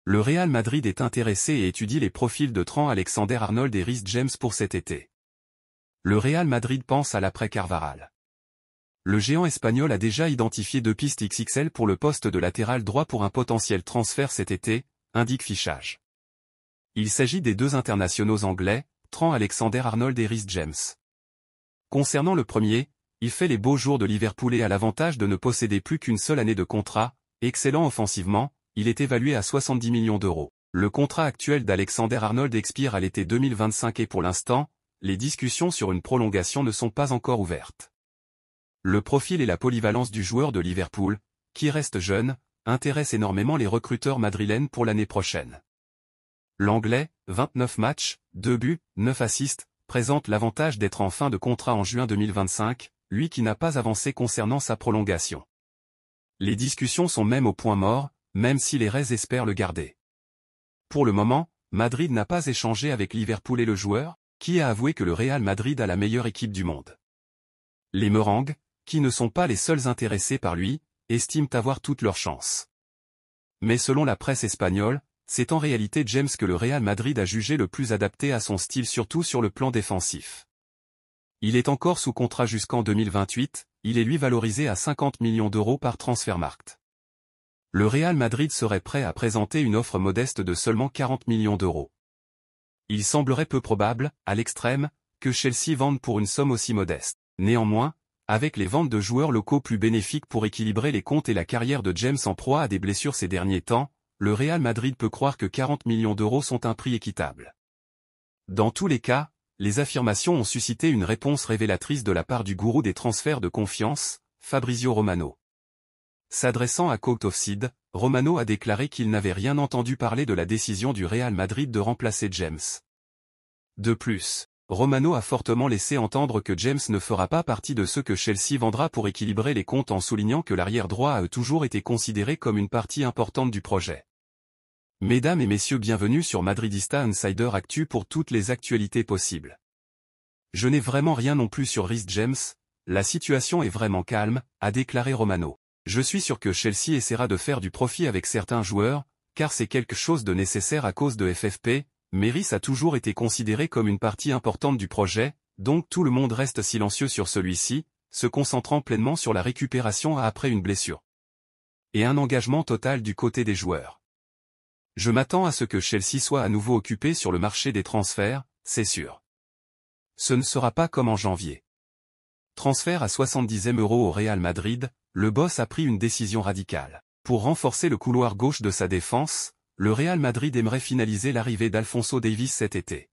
Le Real Madrid est intéressé et étudie les profils de Trent Alexander-Arnold et Reece James pour cet été. Le Real Madrid pense à l'après Carvajal. Le géant espagnol a déjà identifié 2 pistes XXL pour le poste de latéral droit pour un potentiel transfert cet été, indique Fichage. Il s'agit des 2 internationaux anglais, Trent Alexander-Arnold et Reece James. Concernant le premier, il fait les beaux jours de Liverpool et a l'avantage de ne posséder plus qu'une seule année de contrat, excellent offensivement, il est évalué à 70 millions d'euros. Le contrat actuel d'Alexander-Arnold expire à l'été 2025 et pour l'instant, les discussions sur une prolongation ne sont pas encore ouvertes. Le profil et la polyvalence du joueur de Liverpool, qui reste jeune, intéresse énormément les recruteurs madrilènes pour l'année prochaine. L'Anglais, 29 matchs, 2 buts, 9 assists, présente l'avantage d'être en fin de contrat en juin 2025, lui qui n'a pas avancé concernant sa prolongation. Les discussions sont même au point mort, même si les Reds espèrent le garder. Pour le moment, Madrid n'a pas échangé avec Liverpool et le joueur, qui a avoué que le Real Madrid a la meilleure équipe du monde. Les Meringues, qui ne sont pas les seuls intéressés par lui, estiment avoir toutes leurs chances. Mais selon la presse espagnole, c'est en réalité James que le Real Madrid a jugé le plus adapté à son style surtout sur le plan défensif. Il est encore sous contrat jusqu'en 2028, il est lui valorisé à 50 millions d'euros par Transfermarkt. Le Real Madrid serait prêt à présenter une offre modeste de seulement 40 millions d'euros. Il semblerait peu probable, à l'extrême, que Chelsea vende pour une somme aussi modeste. Néanmoins, avec les ventes de joueurs locaux plus bénéfiques pour équilibrer les comptes et la carrière de James en proie à des blessures ces derniers temps, le Real Madrid peut croire que 40 millions d'euros sont un prix équitable. Dans tous les cas, les affirmations ont suscité une réponse révélatrice de la part du gourou des transferts de confiance, Fabrizio Romano. S'adressant à Court Offside, Romano a déclaré qu'il n'avait rien entendu parler de la décision du Real Madrid de remplacer James. De plus, Romano a fortement laissé entendre que James ne fera pas partie de ceux que Chelsea vendra pour équilibrer les comptes en soulignant que l'arrière droit a toujours été considéré comme une partie importante du projet. Mesdames et messieurs, bienvenue sur Madridista Insider Actu pour toutes les actualités possibles. Je n'ai vraiment rien non plus sur Reece James, la situation est vraiment calme, a déclaré Romano. Je suis sûr que Chelsea essaiera de faire du profit avec certains joueurs, car c'est quelque chose de nécessaire à cause de FFP, mais Reece a toujours été considéré comme une partie importante du projet, donc tout le monde reste silencieux sur celui-ci, se concentrant pleinement sur la récupération après une blessure. Et un engagement total du côté des joueurs. Je m'attends à ce que Chelsea soit à nouveau occupé sur le marché des transferts, c'est sûr. Ce ne sera pas comme en janvier. Transfert à 70 € au Real Madrid, le boss a pris une décision radicale. Pour renforcer le couloir gauche de sa défense, le Real Madrid aimerait finaliser l'arrivée d'Alphonso Davies cet été.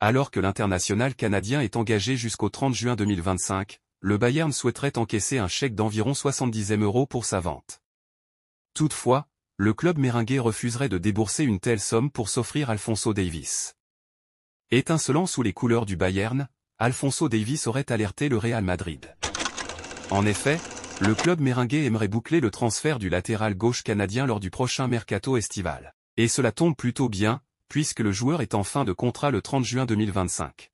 Alors que l'international canadien est engagé jusqu'au 30 juin 2025, le Bayern souhaiterait encaisser un chèque d'environ 70 € pour sa vente. Toutefois, le club méringué refuserait de débourser une telle somme pour s'offrir Alphonso Davies. Étincelant sous les couleurs du Bayern, Alphonso Davies aurait alerté le Real Madrid. En effet, le club méringué aimerait boucler le transfert du latéral gauche canadien lors du prochain mercato estival. Et cela tombe plutôt bien, puisque le joueur est en fin de contrat le 30 juin 2025.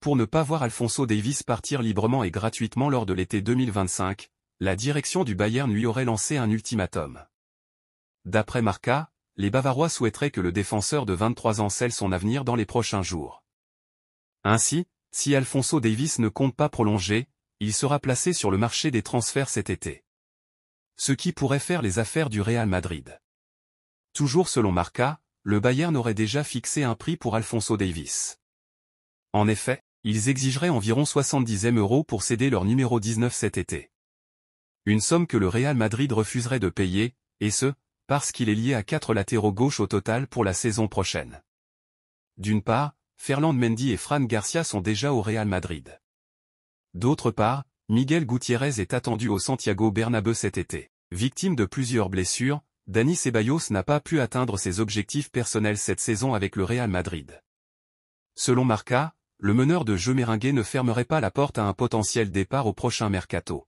Pour ne pas voir Alphonso Davies partir librement et gratuitement lors de l'été 2025, la direction du Bayern lui aurait lancé un ultimatum. D'après Marca, les Bavarois souhaiteraient que le défenseur de 23 ans scelle son avenir dans les prochains jours. Ainsi, si Alphonso Davies ne compte pas prolonger, il sera placé sur le marché des transferts cet été. Ce qui pourrait faire les affaires du Real Madrid. Toujours selon Marca, le Bayern aurait déjà fixé un prix pour Alphonso Davies. En effet, ils exigeraient environ 70 € pour céder leur numéro 19 cet été. Une somme que le Real Madrid refuserait de payer, et ce, parce qu'il est lié à 4 latéraux gauche au total pour la saison prochaine. D'une part, Ferland Mendy et Fran Garcia sont déjà au Real Madrid. D'autre part, Miguel Gutiérrez est attendu au Santiago Bernabéu cet été. Victime de plusieurs blessures, Dani Ceballos n'a pas pu atteindre ses objectifs personnels cette saison avec le Real Madrid. Selon Marca, le meneur de jeu méringué ne fermerait pas la porte à un potentiel départ au prochain mercato.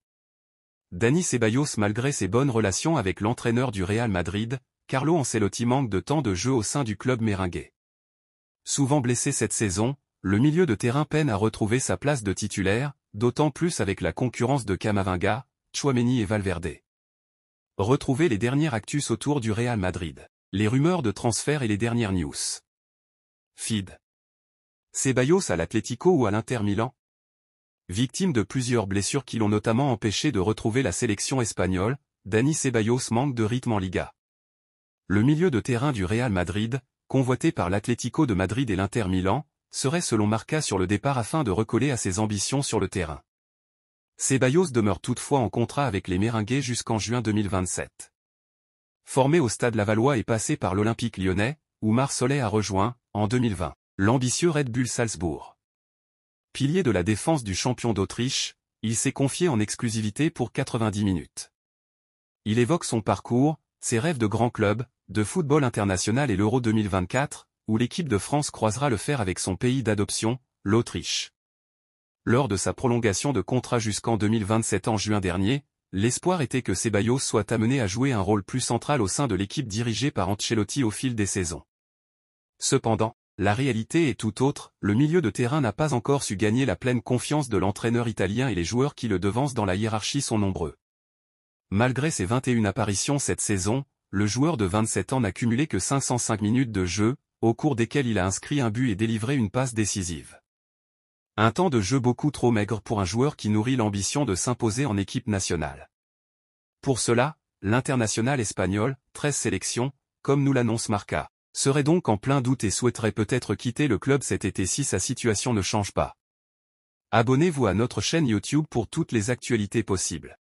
Dani Ceballos, malgré ses bonnes relations avec l'entraîneur du Real Madrid, Carlo Ancelotti, manque de temps de jeu au sein du club méringué. Souvent blessé cette saison, le milieu de terrain peine à retrouver sa place de titulaire, d'autant plus avec la concurrence de Camavinga, Tchouaméni et Valverde. Retrouvez les dernières actus autour du Real Madrid. Les rumeurs de transfert et les dernières news. Feed. Ceballos à l'Atlético ou à l'Inter Milan? Victime de plusieurs blessures qui l'ont notamment empêché de retrouver la sélection espagnole, Dani Ceballos manque de rythme en Liga. Le milieu de terrain du Real Madrid, convoité par l'Atlético de Madrid et l'Inter Milan, serait selon Marca sur le départ afin de recoller à ses ambitions sur le terrain. Ceballos demeure toutefois en contrat avec les Merengues jusqu'en juin 2027. Formé au Stade Lavallois et passé par l'Olympique lyonnais, où Marsolais a rejoint, en 2020, l'ambitieux Red Bull Salzbourg. Pilier de la défense du champion d'Autriche, il s'est confié en exclusivité pour 90 minutes. Il évoque son parcours, ses rêves de grand club, de football international et l'Euro 2024, où l'équipe de France croisera le fer avec son pays d'adoption, l'Autriche. Lors de sa prolongation de contrat jusqu'en 2027 en juin dernier, l'espoir était que Ceballos soit amené à jouer un rôle plus central au sein de l'équipe dirigée par Ancelotti au fil des saisons. Cependant, la réalité est tout autre, le milieu de terrain n'a pas encore su gagner la pleine confiance de l'entraîneur italien et les joueurs qui le devancent dans la hiérarchie sont nombreux. Malgré ses 21 apparitions cette saison, le joueur de 27 ans n'a cumulé que 505 minutes de jeu, au cours desquelles il a inscrit un but et délivré une passe décisive. Un temps de jeu beaucoup trop maigre pour un joueur qui nourrit l'ambition de s'imposer en équipe nationale. Pour cela, l'international espagnol, 13 sélections, comme nous l'annonce Marca, serait donc en plein doute et souhaiterait peut-être quitter le club cet été si sa situation ne change pas. Abonnez-vous à notre chaîne YouTube pour toutes les actualités possibles.